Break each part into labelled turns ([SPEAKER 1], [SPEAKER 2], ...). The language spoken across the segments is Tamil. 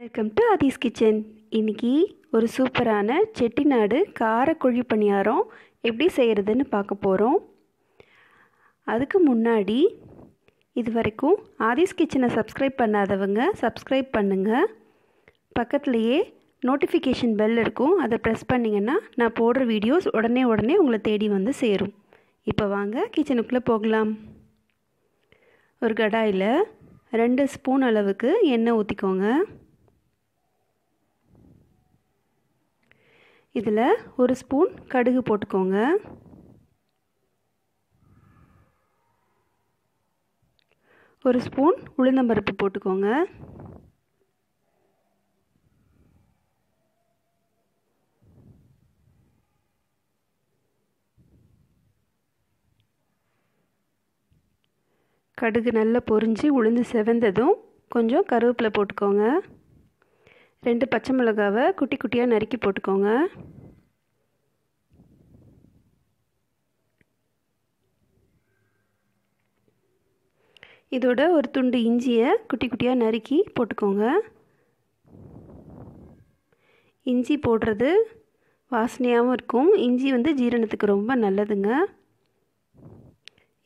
[SPEAKER 1] Welcome to Aadhi's kitchen. இன்றைக்கி ஒரு சூப்பரான செட்டிநாடு கார குழி பணியாரம் எப்படி செய்கிறதுன்னு பார்க்க போகிறோம். அதுக்கு முன்னாடி இது வரைக்கும் ஆதிஸ் கிச்சனை சப்ஸ்கிரைப் பண்ணாதவங்க சப்ஸ்கிரைப் பண்ணுங்கள். பக்கத்துலேயே நோட்டிஃபிகேஷன் பெல் இருக்கும், அதை ப்ரெஸ் பண்ணிங்கன்னா நான் போடுற வீடியோஸ் உடனே உங்களை தேடி வந்து சேரும். இப்போ வாங்க கிச்சனுக்குள்ளே போகலாம். ஒரு கடாயில் 2 ஸ்பூன் அளவுக்கு எண்ணெய் ஊற்றிக்கோங்க. இதில் 1 ஸ்பூன் கடுகு போட்டுக்கோங்க. ஒரு ஸ்பூன் உளுந்தம்பருப்பு போட்டுக்கோங்க. கடுகு நல்லா பொரிஞ்சு உளுந்து செவந்ததும் கொஞ்சம் கருவேப்பிலை போட்டுக்கோங்க. 2 பச்சை மிளகாவை குட்டி குட்டியாக நறுக்கி போட்டுக்கோங்க. இதோட ஒரு துண்டு இஞ்சியை குட்டி குட்டியாக நறுக்கி போட்டுக்கோங்க. இஞ்சி போடுறது வாசனையாகவும் இருக்கும். இஞ்சி ஜீரணத்துக்கு ரொம்ப நல்லதுங்க.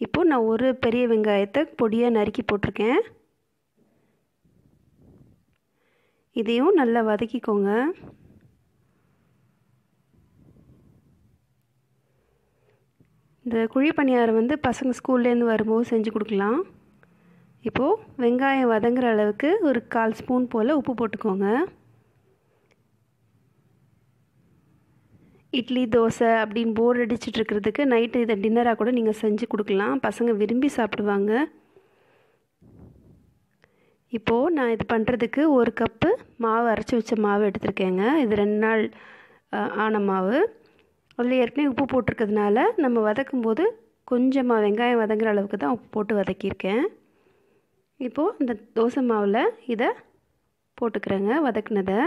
[SPEAKER 1] இப்போது நான் ஒரு பெரிய வெங்காயத்தை பொடியாக நறுக்கி போட்டிருக்கேன். இதையும் நல்லா வதக்கிக்கோங்க. இந்த குழி பணியாரம் பசங்க ஸ்கூல்லேருந்து வரும்போது செஞ்சு கொடுக்கலாம். இப்போது வெங்காயம் வதங்குற அளவுக்கு ஒரு 1/4 ஸ்பூன் போல் உப்பு போட்டுக்கோங்க. இட்லி தோசை அப்படின்னு போர் அடிச்சுட்டு இருக்கிறதுக்கு நைட்டு இதை டின்னராக கூட நீங்கள் செஞ்சு கொடுக்கலாம். பசங்க விரும்பி சாப்பிடுவாங்க. இப்போது நான் இது பண்ணுறதுக்கு 1 கப்பு மாவு அரைச்சி வச்ச மாவு எடுத்துருக்கேங்க. இது 2 நாள் ஆன மாவு. அதில் ஏற்கனவே உப்பு போட்டிருக்கிறதுனால நம்ம வதக்கும்போது கொஞ்சமாக வெங்காயம் வதங்குற அளவுக்கு தான் உப்பு போட்டு வதக்கியிருக்கேன். இப்போது இந்த தோசை மாவில் இதை போட்டுக்கிறேங்க வதக்குனதை.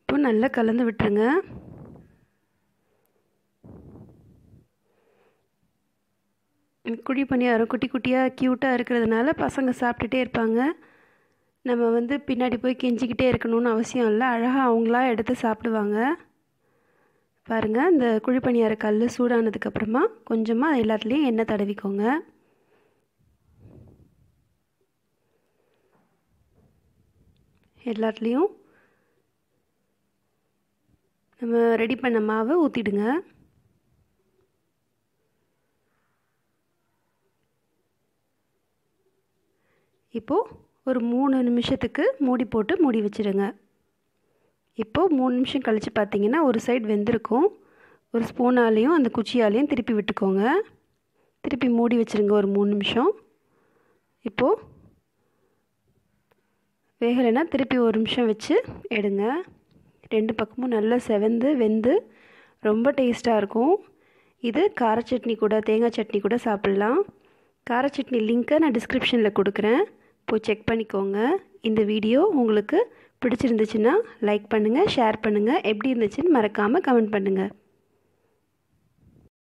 [SPEAKER 1] இப்போ நல்லா கலந்து விட்டுருங்க. குழி பணியாரம் குட்டி குட்டியாக க்யூட்டாக இருக்கிறதுனால பசங்க சாப்பிட்டுட்டே இருப்பாங்க. நம்ம பின்னாடி போய் கெஞ்சிக்கிட்டே இருக்கணும்னு அவசியம் இல்லை. அழகாக அவங்களா எடுத்து சாப்பிடுவாங்க. பாருங்கள், இந்த குழி பணியார கல் சூடானதுக்கப்புறமா கொஞ்சமாக எல்லாத்துலேயும் எண்ணெய் தடவிக்கோங்க. எல்லாத்துலேயும் நம்ம ரெடி பண்ண மாவை ஊற்றிடுங்க. இப்போது ஒரு 3 நிமிஷத்துக்கு மூடி போட்டு மூடி வச்சுடுங்க. இப்போது 3 நிமிஷம் கழித்து பார்த்தீங்கன்னா ஒரு சைடு வெந்திருக்கும். ஒரு ஸ்பூனாலேயும் அந்த குச்சியாலேயும் திருப்பி விட்டுக்கோங்க. திருப்பி மூடி வச்சுருங்க ஒரு 3 நிமிஷம். இப்போது வேகலைன்னா திருப்பி 1 நிமிஷம் வச்சு எடுங்க. 2 பக்கமும் நல்லா செவந்து வெந்து ரொம்ப டேஸ்ட்டாக இருக்கும். இது கார சட்னி கூட தேங்காய் சட்னி கூட சாப்பிட்லாம். கார சட்னி லிங்க்கை நான் டிஸ்கிரிப்ஷனில் கொடுக்குறேன், போய் செக் பண்ணிக்கோங்க. இந்த வீடியோ உங்களுக்கு பிடிச்சிருந்துச்சுன்னா லைக் பண்ணுங்கள், ஷேர் பண்ணுங்கள். எப்படி இருந்துச்சுன்னு மறக்காமல் கமெண்ட் பண்ணுங்கள்.